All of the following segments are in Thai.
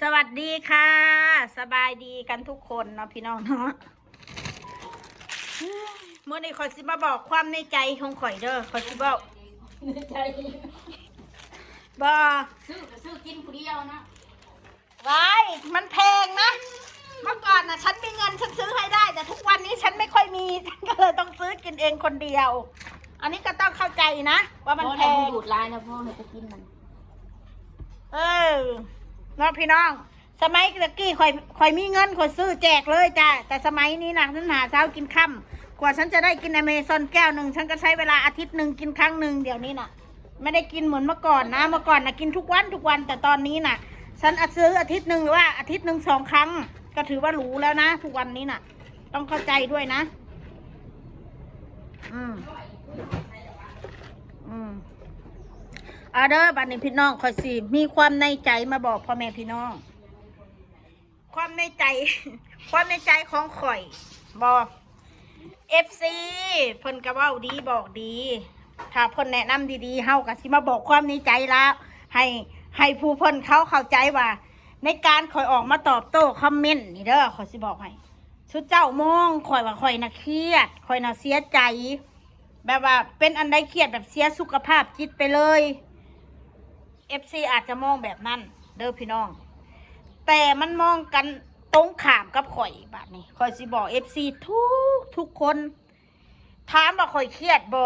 สวัสดีค่ะสบายดีกันทุกคนเนาะพี่น้องเนาะเมื่อนี้ขอยสิมาบอกความในใจของข่อยเด้อขอยสิบอกในใจบ่ ซื้อกินผู้เดียวนะ ไว้มันแพงนะเมื่อก่อนนะฉันมีเงินฉันซื้อให้ได้แต่ทุกวันนี้ฉันไม่ค่อยมีฉันก็เลยต้องซื้อกินเองคนเดียว อันนี้ก็ต้องเข้าใจนะว่ามันแพง ดูดลายนะพ่อเลยจะกินมัน เออเนาะพี่น้องสมัยตะกี้ข่อยมีเงินข่อยซื้อแจกเลยจ้ะแต่สมัยนี้นะฉันหาเช้ากินค่ำกว่าฉันจะได้กินอเมซอนแก้วหนึ่งฉันก็ใช้เวลาอาทิตย์หนึ่งกินครั้งหนึ่งเดี๋ยวนี้น่ะ ไม่ได้กินเหมือนเมื่อก่อนนะเมื่อก่อนนะกินทุกวันแต่ตอนนี้น่ะ ฉันซื้ออาทิตย์หนึ่งหรือว่าอาทิตย์หนึ่ง2 ครั้ง ก็ถือว่าหรูแล้วนะทุกวันนี้น่ะ ต้องเข้าใจด้วยนะอืมเด้อบัดนี้พี่น้องคอยสิมีความในใจมาบอกพ่อแม่พี่น้อง ความในใจ ความในใจของข่อยบอก FC เพิ่นก็เว้าดีบอกดี ถ้าเพิ่นแนะนำดีๆเฮาก็สิมาบอกความในใจแล้วให้ผู้เพิ่นเขาเข้าใจว่า ในการข่อยออกมาตอบโต้คอมเมนต์นี่เด้อข่อยสิบอกให้ชุดเจ้ามองข่อยว่าข่อยน่ะเครียดข่อยน่ะเสียใจ แบบว่าเป็นอันใดเครียดแบบเสียสุขภาพจิตไปเลย FC อาจจะมองแบบนั้นเด้อพี่น้อง แต่มันมองกันตรงข้ามกับข่อยบาดนี้ข่อยสิบอก FC ทุกคนถามว่าข่อยเครียดบ่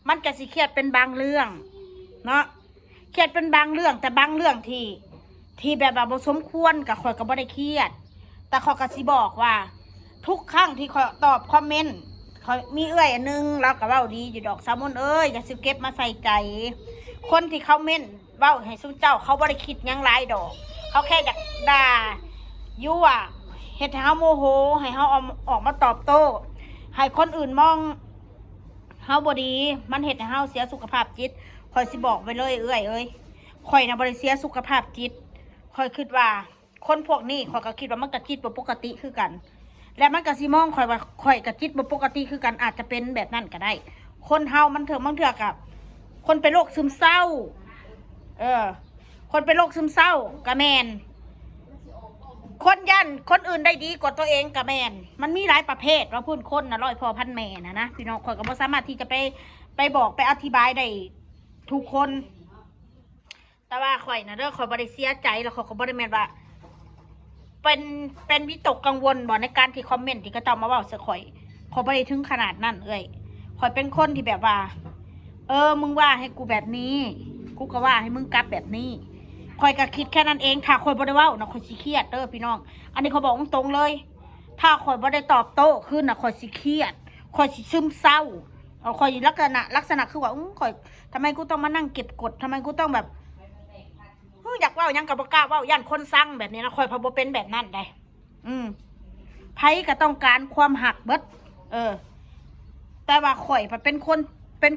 มันก็สิเครียดเป็นบางเรื่องเนาะเครียดเป็นบางเรื่องแต่บางเรื่องที่แบบว่าบ่สมควรกับข่อยก็บ่ได้เครียดแต่ข่อยก็สิบอกว่า ทุกครั้งที่ข่อยตอบคอมเมนต์ข่อยมีอันนึงเราก็เว้าดีอยู่ดอกซามนอย่าสิเก็บมาใส่ใจคนที่เขาเม้นเว้าให้ซุเจ้าเขาบ่ได้คิดหยังหลายดอกเขาแค่อยากด่ายั่วเฮ็ดให้เฮาโมโหให้เฮาออกมาตอบโต้ให้คนอื่นมองเฮาบ่ดีมันเฮ็ดให้เฮาเสียสุขภาพจิตข่อยสิบอกไว้เลยเอ้ยข่อยน่ะบ่ได้เสียสุขภาพจิตข่อยคิดว่าคนพวกนี้ข่อยก็คิดว่ามันก็จิตบ่ปกติคือกันและมันก็สิมองข่อยว่าข่อยก็จิตบ่ปกติคือกันอาจจะเป็นแบบนั้นก็ได้คนเฮามันบางเทื่อกับคนเป็นโรคซึมเศร้าคนเป็นโรคซึมเศร้ากะแมนคนยันคนอื่นได้ดีกว่าตัวเองกะแมนมันมีหลายประเภทว่าพูดคนนะร้อยพ่อพันแม่นะพี่น้องข่อยก็บ่สามารถที่จะไปบอกไปอธิบายได้ทุกคน แต่ว่าข่อยนะเด้อข่อยบ่ได้เสียใจแล้วข่อยก็บ่ได้แม่นว่าเป็นวิตกกังวลบ่ในการที่คอมเมนต์ที่เขาเจ้ามาเว้าใส่ข่อยบ่ได้ถึงขนาดนั้นข่อยเป็นคนที่แบบว่ามึงว่าให้กูแบบนี้กูก็ว่าให้มึงกลับแบบนี้ข่อยก็คิดแค่นั้นเองถ้าข่อยบ่ได้เว้านะข่อยสิเครียดเด้อพี่น้องอันนี้เขาบอกตรงๆเลยถ้าข่อยบ่ได้ตอบโต้ขึ้นนะข่อยสิเครียดข่อยสิซึมเศร้าข่อยลักษณะคือว่าข่อยทำไมกูต้องมานั่งเก็บกดทำไมกูต้องแบบอยากเว้ายังกับบ่กล้าเว้าย่านคนสั่งแบบนี้นะข่อยพอบ่เป็นแบบนั้นได้ไผก็ต้องการความหักเบิดแต่ว่าข่อยเป็น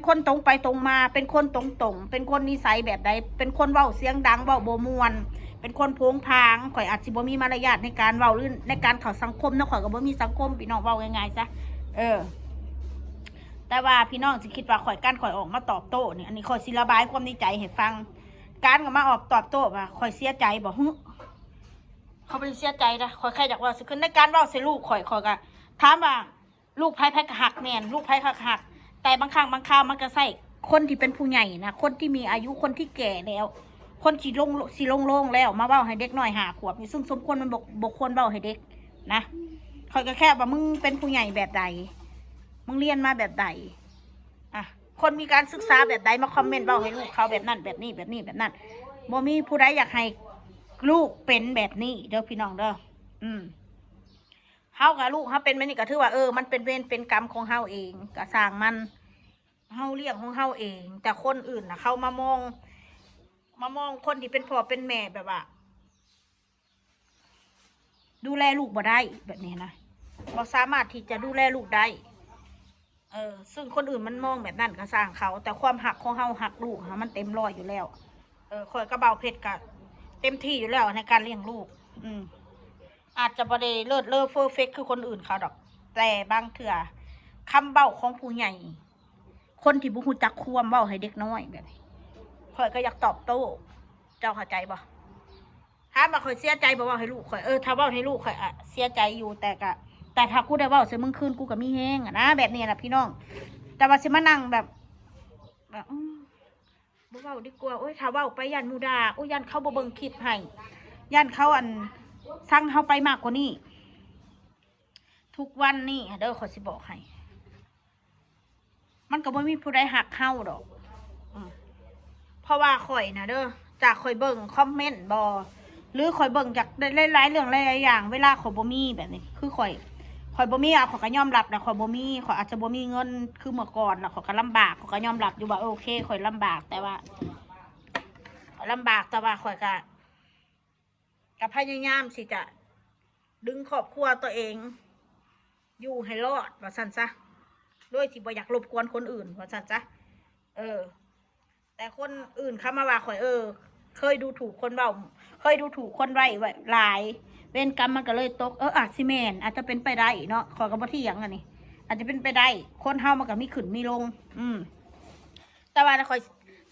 คนตรงไปตรงมาเป็นคนตรงเป็นคนนิสัยแบบใดเป็นคนเว้าเสียงดังเว้าบ่ม่วนเป็นคนโผงผางข่อยอาจสิบ่มีมารยาทในการเว้าหรือในการเข้าสังคมนะข่อยก็บ่มีสังคมพี่น้องเว้าง่ายๆซะแต่ว่าพี่น้องสิคิดว่าข่อยออกมาตอบโต้เนี่ยอันนี้ข่อยสิระบายความในใจให้ฟังการก็มาออกตอบโต้ว่าข่อยเสียใจบ่เขาบ่ได้เสียใจนะข่อยแค่อยากว่าสิขึ้นในการเว้าใส่ลูกข่อยก็ถามว่าลูกไผก็หักแม่นลูกไผก็หักแต่บางครั้งบางคราวมันก็ใส่คนที่เป็นผู้ใหญ่นะคนที่มีอายุคนที่แก่แล้วคนที่ลงแล้วมาเว้าให้เด็กน้อย5 ขวบนี่ซึ่งสมควรมันบกควรเว้าให้เด็กนะข่อยก็แค่ว่ามึงเป็นผู้ใหญ่แบบใดมึงเรียนมาแบบใดคนมีการศึกษาแบบใดมาคอมเมนต์เว้าให้ลูกเขาแบบนั้นแบบนี้แบบนั้นบ่มีผู้ใดอยากให้ลูกเป็นแบบนี้เด้อพี่น้องเด้อเฮากับลูกเฮาเป็นแบบนี้ก็ถือว่ามันเป็นเวรเป็นกรรมของเฮาเองก็สร้างมันเฮาเลี้ยงของเฮาเองแต่คนอื่นน่ะเขามามองคนที่เป็นพ่อเป็นแม่แบบว่าดูแลลูกบ่ได้แบบนี้นะบ่สามารถที่จะดูแลลูกได้ซึ่งคนอื่นมันมองแบบนั้นก็สร้างเขาแต่ความหักของเฮาหักลูกมันเต็มร้อยอยู่แล้วข่อยกระเบาเพชรก็เต็มที่อยู่แล้วในการเลี้ยงลูกอาจจะบ่ได้เลิศเลอเฟอร์เฟกคือคนอื่นเขาดอกแต่บางเถื่อคำเบ้าของผู้ใหญ่คนที่บุหูจักควมเบ้าให้เด็กน้อยแบบนี้ข่อยก็อยากตอบโต้เจ้าเข้าใจบ่ ถ้ามาข่อยเสียใจบอกว่าให้ลูกข่อยถ้าเว่าให้ลูกข่อยเสียใจอยู่แต่ถ้ากูได้เว่าเสียมึงคืนกูก็มีแห้งนะแบบนี้แหละพี่น้องแต่ว่าสิมานั่งแบบบ่เว้าดีกว่าโอ้ยถ้าเว้าไปยันมูดาโอ้ยยันเขาบ่เบิ่งคลิปให้ยันเขาสั่งเขาไปมากกว่านี้ทุกวันนี่เด้อข่อยสิบอกให้มันก็บ่มีผู้ใดหักเฮาดอกเพราะว่าข่อยนะเด้อจากข่อยเบิ่งคอมเมนต์บ่หรือข่อยเบิ่งจากหลายๆเรื่องหลายๆอย่างเวลาข่อยบ่มีแบบนี้คือข่อยบ่มีข่อยก็ยอมรับนะข่อยบ่มีข่อยอาจจะบ่มีเงินคือเมื่อก่อนแล้วข่อยก็ลำบากข่อยก็ยอมรับอยู่ว่าโอเคข่อยลำบากแต่ว่าข่อยก็พยายามสิจะดึงครอบครัวตัวเองอยู่ให้รอดว่าซั่นซะโดยที่บ่อยากรบกวนคนอื่นว่าซั่นซะแต่คนอื่นเข้ามาว่าข่อยเคยดูถูกคนเว้าเคยดูถูกคนไว้หลายเวรกรรมมันก็เลยตกอาจสิแม่นอาจจะเป็นไปได้เนาะขอกับบ่เที่ยงอันนี้อาจจะเป็นไปได้คนเฮามันก็มีขึ้นมีลงแต่ว่าข่อย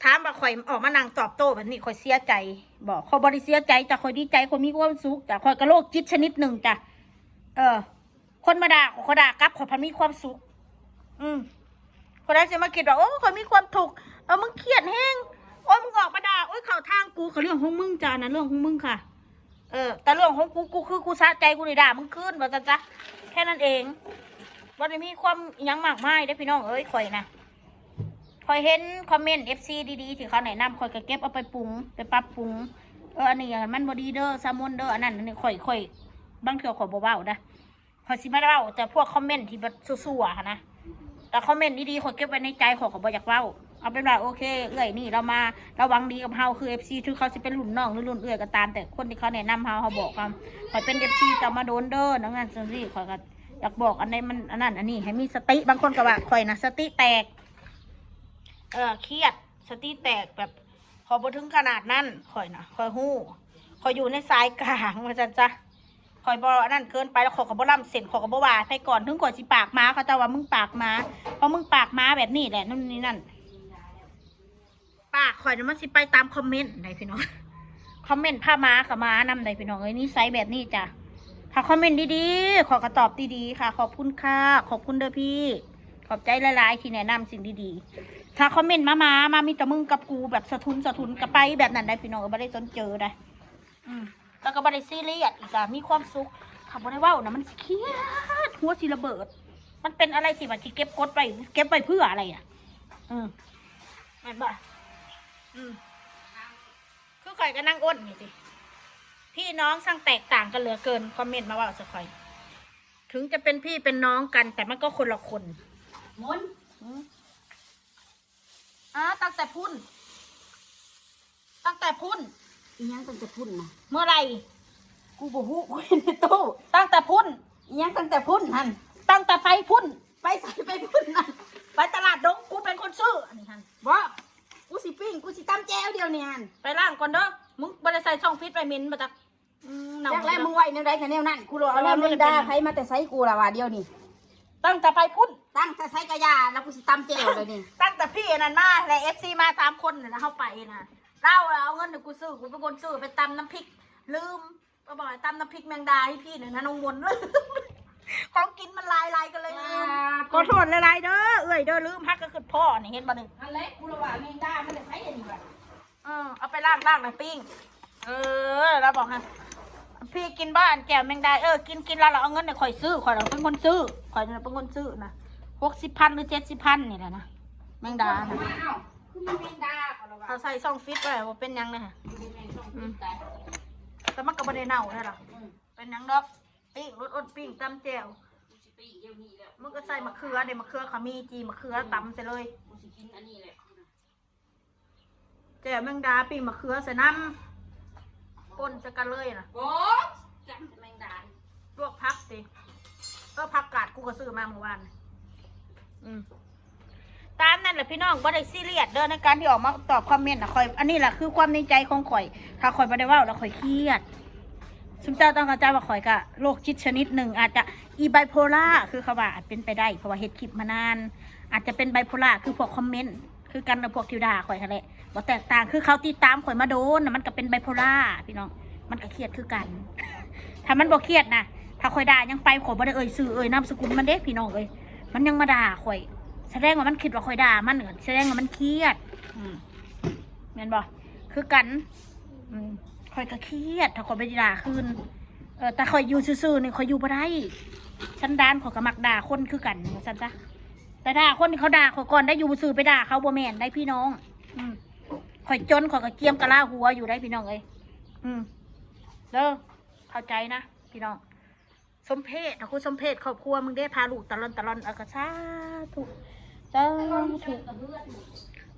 ถามว่าข่อยออกมานั่งตอบโต้แบบนี้ข่อยเสียใจบอกข่อยบ่ได้เสียใจแต่ข่อยดีใจข่อยมีความสุขจ้ะข่อยก็โรคจิตชนิดหนึ่งจ้ะคนมาด่าข่อยด่ากลับข่อยพันมีความสุขคนได้จะมาคิดว่าโอ้ข่อยมีความถูกมึงเครียดแห้งโอ้ยมึงออกมาด่าโอ้ยเข่าทางกูกับเรื่องของมึงจ้านะเรื่องของมึงค่ะแต่เรื่องของกูคือกูสะใจกูเลยด่ามึงขึ้นว่าจ๊ะแค่นั้นเองว่าไม่มีความยังมากมายได้พี่น้องข่อยนะข่อยเห็นคอมเมนต์ FC ดีๆที่เขาแนะนำข่อยก็เก็บเอาไปปรุงไปปรับปรุงอันนี้มันบอดีเด้อซามอนเด้ออันนั้นนี่ข่อยบางเทีข่อยบ่เว้านะข่อยสิไม่เว้าแต่พวกคอมเมนต์ที่แบบซั่วๆนะแต่คอมเมนต์ดีๆข่อยเก็บไว้ในใจข่อยก็บ่อยากเว้าเอาเป็นว่าโอเคนี่เรามาระวังดีกับเฮาคือ FC ถึงเขาจะเป็นรุ่นน้องหรือรุ่นก็ตามแต่คนที่เขาแนะนำเขาบอกกันข่อยเป็น FC จะมาโดนเด้อนั่นจังซี่ข่อยก็อยากบอกอันไหนมันอันนั้นอันนี้ให้มีสติบางคนก็ว่าข่อยนะสติแตกเครียดสติแตกแบบขอบ่ถึงขนาดนั้นข่อยนะข่อยหู้ข่อยอยู่ในสายกลางว่าจังจ้ะข่อยบ่อันนั้นเกินไปแล้วข่อยก็บ่ล่ำเส้นข่อยก็บ่ว่าไปก่อนถึงข่อยสิปากม้าเขาจะว่ามึงปากม้าเพราะมึงปากม้าแบบนี้แหละนู่นนี่นั่นปากข่อยมันสิไปตามคอมเมนต์ไหนพี่น้องคอมเมนต์ผ้าม้ากับม้านำไหนพี่น้องนี่ไซส์แบบนี้จ้ะถ้าคอมเมนต์ดีๆขอกระตอบดีๆค่ะขอบคุณค่ะขอบคุณเด้อพี่ขอบใจหลายๆที่แนะนำสิ่งดีๆถ้าคอมเมนต์มามีแต่มึงกับกูแบบสะทุนกับไปแบบนั้นได้พี่น้องก็ไม่ได้จนเจอได้แล้วก็ไม่ได้ซีเรียสอีกอะมีความสุขขับบ่ได้เว้านะมันเครียดหัวสิระเบิดมันเป็นอะไรสิว่าที่เก็บกดไปเก็บไปเพื่ออะไรมันบ่คือข่อยก็นั่งอ้นนี่สิพี่น้องสร้างแตกต่างกันเหลือเกินคอมเมนต์มาว่าสักข่อยถึงจะเป็นพี่เป็นน้องกันแต่มันก็คนละคนตั้งแต่พุ่นอีหยังตั้งแต่พุ่นนะ เมื่อไร กูบ่ฮู้กูเห็นในตู้ ตั้งแต่พุ่น อีหยังตั้งแต่พุ่นนั่น ตั้งแต่ไปพุ่น ไปใส่ไปพุ่นนั่น ไปตลาดดงกูเป็นคนซื้ออันนี้ฮัน บ่กูสิปิ้งกูสิตำแจวเดียวนี่หั่น ไปล่างก่อนเด้อมึงบริใส่ช่องฟิตไปมินมาจากจักแล้วมึงไว้แนวใดกันแนวนั้นกูรอเอาแล้วมึงด่าไผมาแต่ไสกูล่ะว่าเดียวนี่ ตั้งแต่ไปพุ่น ตั้งแต่ไสกะยาแล้วกูสิตำแจวเลยนี่ ตั้งแต่พี่นั่นมาและFC มา3 คนนะเข้าไปนะเราเอาเงินเดี๋ยวกูซื้อกูเป็นคนซื้อไปตำน้ำพริกลืมก็บอกตำน้ำพริกแมงดาให้พี่หนึ่งนะน้องมนเลยของกินมันลายกันเลยขอโทษหลายๆเด้อเด้อลืมฮักก็คือพ่อนี่เห็นบ่หนึ่ง อันเล็กกูระว่าแมงดามันจะใช้อันนี้บ่ เอาไปล่างหน่อยปิ้งเราบอกฮะพี่กินบ้านแก้วแมงดากินแล้วเราเอาเงินเนี่ยข่อยซื้อข่อยเราเป็นคนซื้อข่อยเป็นคนซื้อนะ60,000 หรือ 70,000นี่แหละนะแมงดานะ คือมันแมงดาก็ระว่า เขาใส่ซ่องฟิตไว้ว่าเป็นยังนะฮะแต่มันก็บ่ได้เน่าใช่หรอเป็นยังดอกปิ้งรสอดปิ้งตำแจ่วมึงก็ใส่มะเขือเดี๋ยวมะเขือเขามีจีมะเขือตำใส่เลย กูสิกินอันนี้แหละ แจ่วแมงดาปิ้งมะเขือใส่น้ำป่นจะกันเลยนะ โอ้จังแมงดา ลวกพักสิผักกาดกูก็ซื้อมาเมื่อวานตามนั่นแหละพี่น้องบ่ได้ซีเรียสเด้อในการที่ออกมาตอบคอมเมนต์นะข่อยอันนี้แหละคือความในใจของข่อยถ้าข่อยบ่ได้เว้าแล้วข่อยเครียดซุมเจ้าต้องเข้าใจว่าข่อยก็โรคจิตชนิดหนึ่งอาจจะไบโพล่าคือเขาว่าอาจเป็นไปได้เพราะว่าเฮ็ดคลิปมานานอาจจะเป็นไบโพล่าคือพวกคอมเมนต์คือกันกับพวกทิวดาข่อยนั่นแหละบ่แตกต่างคือเขาติดตามข่อยมาโดนมันก็เป็นไบโพล่าพี่น้อง มันก็เครียดคือกัน ถ้ามันบ่เครียดนะถ้าข่อยด่ายังไปข่อยบ่ได้เอ่ยชื่อเอ่ยนามสกุลมันเด้พี่น้องเอ้ยมันยังมาด่าข่อยแสดงว่ามันคิดว่าข่อยด่ามันแสดงว่ามันเครียดแม่นบ่คือกันข่อยก็เครียดถ้าข่อยไปด่าคืนแต่ข่อยอยู่ซื่อๆนี่ข่อยอยู่บ่ได้สันดานข่อยก็มักด่าคนคือกันว่าซั่นซะแต่ด่าคนที่เขาด่าข่อยก่อนได้อยู่ซื่อไปด่าเขาบ่แม่นได้พี่น้องข่อยจนข่อยก็เกียมกะลาหัวอยู่ได้พี่น้องเอ้ยเด้อเข้าใจนะพี่น้องสมเพศนะคุณสมเพศครอบครัวมึงได้พาลูกตะลอนเอากระชาถูกจ้าถูก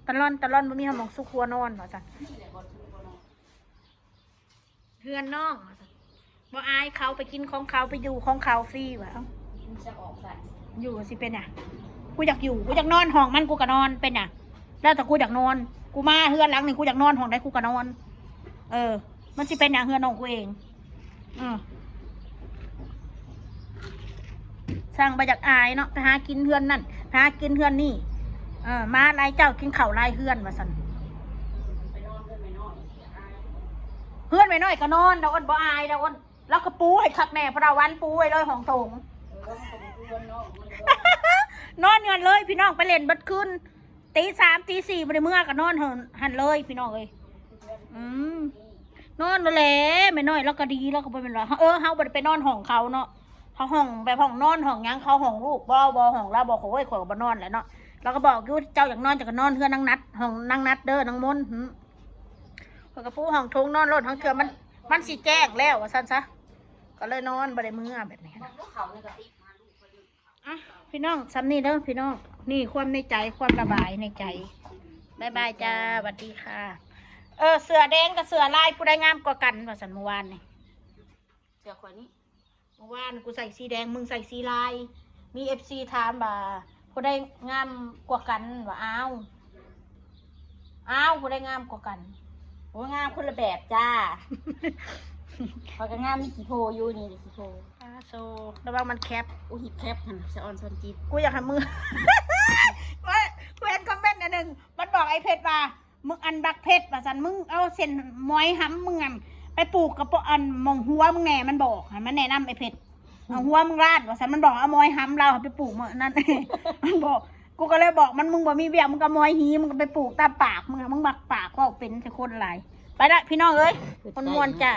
ตะลอนมันมีหมองสุขัวนอนเหรอจ๊ะเพื่อนน้องบ่อายเขาไปกินของเขาไปอยู่ของเขาฟรีวะอยู่สิเป็นอ่ะกูอยากอยู่กูอยากนอนห้องมันกูก็นอนเป็นอ่ะแล้วแต่กูอยากนอนกูมาเฮือนหลังหนึ่งกูอยากนอนห้องใดกูก็นอนมันสิเป็นอย่างเฮือนน้องกูเองสร้างไปจากอายเนาะไปหากินเฮือนนั่นไปหากินเฮือนนี่มาลายเจ้ากินเข่าลายเฮือนมาสั่นเฮือนไปน้อยก็นอนดาวอ้นบ่อายดาวอ้นแล้วก็ปูให้คักแน่พระวันปูไว้เลยห้องโถงนอนเงินเลยพี่น้องไปเล่นบัดคืนตี3ตี4บ่ได้เมื่อก็นอนหันเลยพี่น้องเอ้ยนอนนั่นแหละไม่น้อยแล้วก็ดีแล้วก็บ่เป็นไรเฮาบ่ได้ไปนอนห้องเขาเนาะเขาห้องแบบห้องนอนห้องยังเขาห้องลูกบ่ห้องเราบ่โอ้ยข่อยก็บ่นอนแหละเนาะเราก็บอกอยู่เจ้าอยากนอนจะก็นอนเพื่อนนางนัดห้องนางนัดเด้อนางมนข่อยก็ปูห้องทงนอนรถห้องเถื่อมันสิแจ้งแล้วว่าซั่นซะก็เลยนอนบ่ได้มื้อแบบนี้พี่น้องซ้ำนี่เด้อพี่น้องนี่ความในใจความระบายในใจบ๊ายบายจ้าสวัสดีค่ะเสือแดงกับเสือลายผู้ใดงามกว่ากันว่าซั่นเมื่อวานนี่เสือคนนี้เมื่อวานกูใส่สีแดงมึงใส่สีลายมีFCถามว่าผู้ใดงามกว่ากันว่าอ้าวผู้ใดงามกว่ากันโอ้งามคนละแบบจ้าพอก็งามมีกี่โพอยู่นี่กี่โพโซระวังมันแคปหิบแคปหันสะออนซอนจีบกูอยากทำมือว่ากูเห็นคอมเมนต์อันหนึ่งมันบอกไอ้เพชรว่ามึงอันบักเพชรว่าสันมึงเอาเส้นมอยห้ำมึงไปปลูกกับอันมองหัวมึงแน่มันบอกมันแนะนำไอ้เพชรเอาหัวมึงราดว่าสันมันบอกเอามอยห้ำเราไปปลูกมันนั่นมันบอกกูก็เลยบอกมันมึงบอกมีเบี้ยมึงก็มอยหีมึงก็ไปปลูกตามปากมึงบักปากก็เป็นแต่คนหลายไปละพี่น้องเอ้ยคนมวนจ้ะ